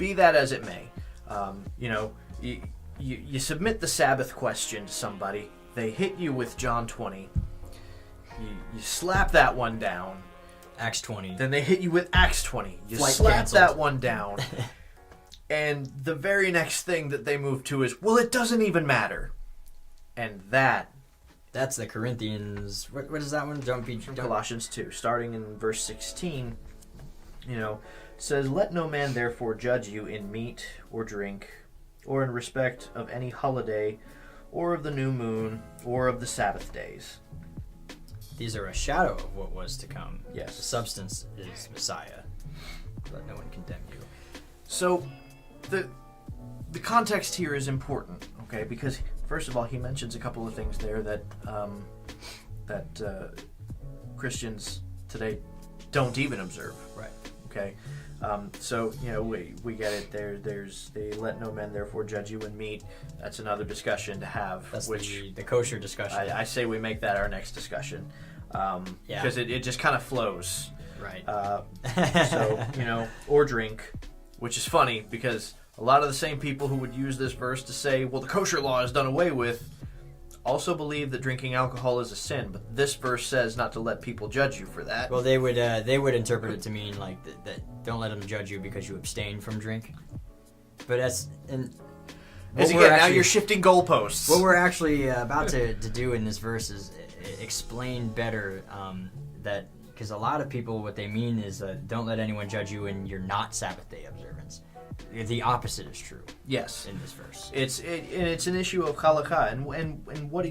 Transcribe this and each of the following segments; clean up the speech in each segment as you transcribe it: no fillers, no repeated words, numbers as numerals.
be that as it may, you submit the Sabbath question to somebody. They hit you with John 20. You slap that one down. Acts 20. Then they hit you with Acts 20. You Flight slap canceled. that one down. And the very next thing that they move to is, well, it doesn't even matter. And that's the Corinthians. What is that one? From Colossians 2, starting in verse 16, says, "Let no man therefore judge you in meat or drink, or in respect of any holiday, or of the new moon, or of the Sabbath days." These are a shadow of what was to come. Yes. The substance is Messiah. Let no one condemn you. So, the context here is important, okay? Because first of all, he mentions a couple of things there that Christians today don't even observe. Right. Okay. So we get it. There's they let no man therefore judge you in meat. That's another discussion to have. That's which the kosher discussion. I say we make that our next discussion. Because it just kind of flows. Right. Or drink, which is funny because a lot of the same people who would use this verse to say, well, the kosher law is done away with, also believe that drinking alcohol is a sin. But this verse says not to let people judge you for that. Well, they would interpret it to mean like that don't let them judge you because you abstain from drink. But now you're shifting goalposts. What we're actually about to do in this verse is explain better that, because a lot of people, what they mean is don't let anyone judge you in your not Sabbath day observance. The opposite is true. Yes, in this verse, it's an issue of halakha, and what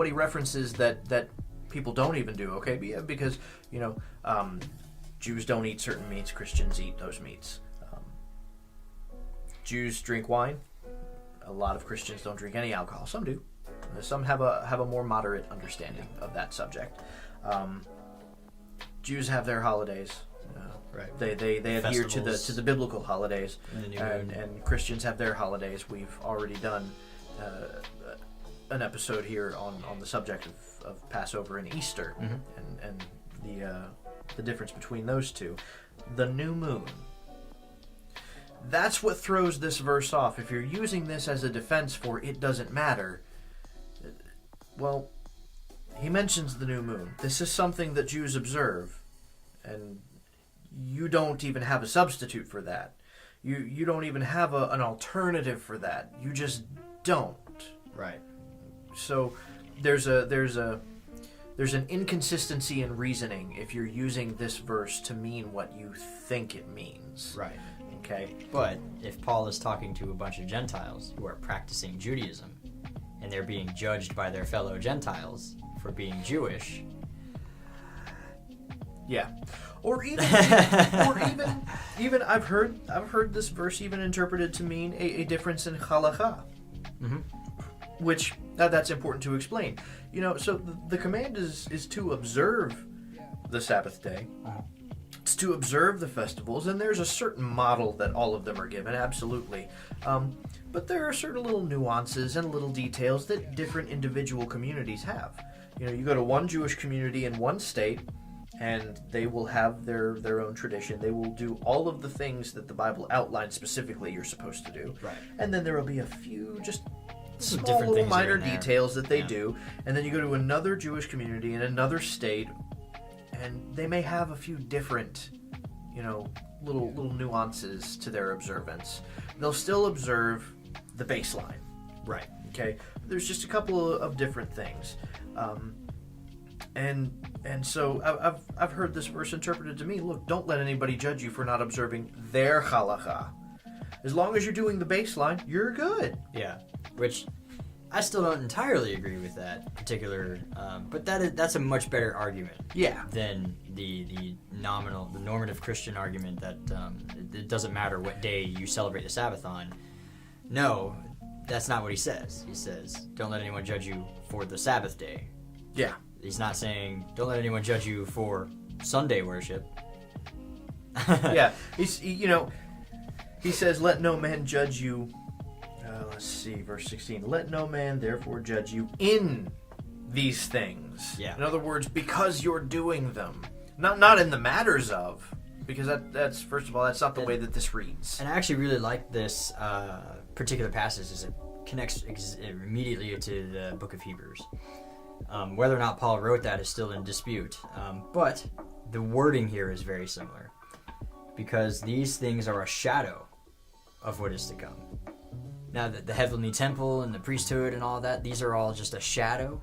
he references that people don't even do. Okay, because Jews don't eat certain meats, Christians eat those meats. Jews drink wine. A lot of Christians don't drink any alcohol. Some do. Some have a more moderate understanding of that subject. Jews have their holidays. Right. They adhere to the biblical holidays, and Christians have their holidays. We've already done an episode here on the subject of Passover and Easter, and the difference between those two. The new moon. That's what throws this verse off. If you're using this as a defense for it doesn't matter, well, he mentions the new moon. This is something that Jews observe, and you don't even have a substitute for that. You don't even have an alternative for that. You just don't. Right. So there's an inconsistency in reasoning if you're using this verse to mean what you think it means. Right. Okay. But if Paul is talking to a bunch of Gentiles who are practicing Judaism, and they're being judged by their fellow Gentiles for being Jewish. Yeah. Or even I've heard this verse even interpreted to mean a difference in halakha. Mm-hmm. Which that's important to explain. So the command is to observe the Sabbath day. It's to observe the festivals, and there's a certain model that all of them are given, absolutely. But there are certain little nuances and little details that different individual communities have. You go to one Jewish community in one state, and they will have their own tradition. They will do all of the things that the Bible outlines specifically you're supposed to do. Right. And then there will be a few just Some small different little things minor here and there. details that they Yeah. do. And then you go to another Jewish community in another state, and they may have a few different, little nuances to their observance. They'll still observe the baseline. Right. Okay? There's just a couple of different things. And so I've heard this verse interpreted to mean, look, don't let anybody judge you for not observing their halakha. As long as you're doing the baseline, you're good. Yeah. Which I still don't entirely agree with that particular, but that's a much better argument. Yeah. Than the normative Christian argument that it doesn't matter what day you celebrate the Sabbath on. No, that's not what he says. He says, don't let anyone judge you for the Sabbath day. Yeah. He's not saying, don't let anyone judge you for Sunday worship. Yeah. He says, let no man judge you. Let's see, verse 16. Let no man therefore judge you in these things. Yeah. In other words, because you're doing them. Not in the matters of, because that's first of all, that's not the way that this reads. And I actually really like this particular passage as it connects immediately to the book of Hebrews. Whether or not Paul wrote that is still in dispute, but the wording here is very similar, because these things are a shadow of what is to come. Now, the heavenly temple and the priesthood and all that, these are all just a shadow.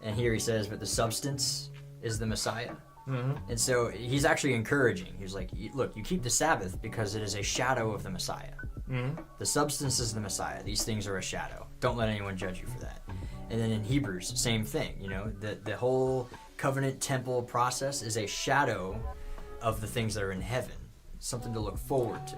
And here he says, but the substance is the Messiah. Mm-hmm. And so he's actually encouraging. He's like, look, you keep the Sabbath because it is a shadow of the Messiah. Mm-hmm. The substance is the Messiah. These things are a shadow. Don't let anyone judge you for that. And then in Hebrews, same thing. You know, the whole covenant temple process is a shadow of the things that are in heaven. Something to look forward to.